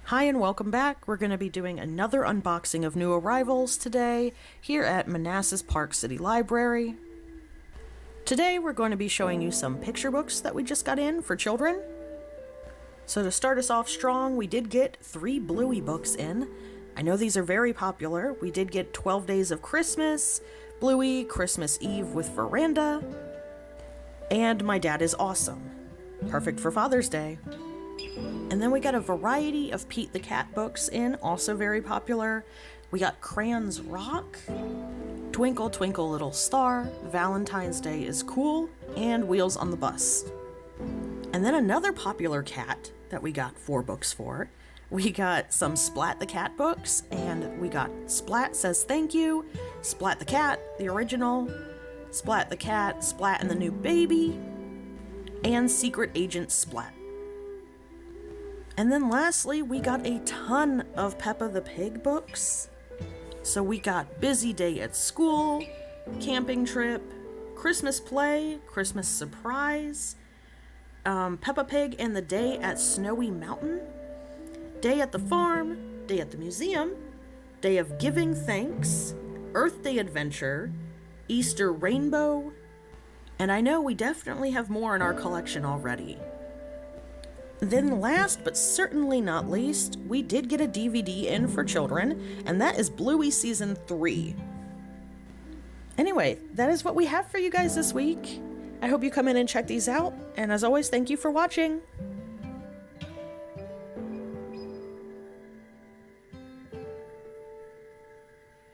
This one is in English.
Hi and welcome back. We're going to be doing another unboxing of new arrivals today here at Manassas Park City Library. Today we're going to be showing you some picture books that we just got in for children. So to start us off strong, we did get 3 Bluey books in. I know these are very popular. We did get 12 Days of Christmas, Bluey, Christmas Eve with Veranda, and My Dad is Awesome. Perfect for Father's Day. And then we got a variety of Pete the Cat books in, also very popular. We got Crayons Rock, Twinkle Twinkle Little Star, Valentine's Day is Cool, and Wheels on the Bus. And then another popular cat that we got 4 books for. We got some Splat the Cat books, and we got Splat Says Thank You, Splat the Cat, the original, Splat the Cat, Splat and the New Baby, and Secret Agent Splat. And then lastly, we got a ton of Peppa the Pig books. So we got Busy Day at School, Camping Trip, Christmas Play, Christmas Surprise, Peppa Pig and the Day at Snowy Mountain, Day at the Farm, Day at the Museum, Day of Giving Thanks, Earth Day Adventure, Easter Rainbow, and I know we definitely have more in our collection already. Then last but certainly not least, we did get a DVD in for children, and that is Bluey Season 3. Anyway, that is what we have for you guys this week. I hope you come in and check these out, and as always, thank you for watching.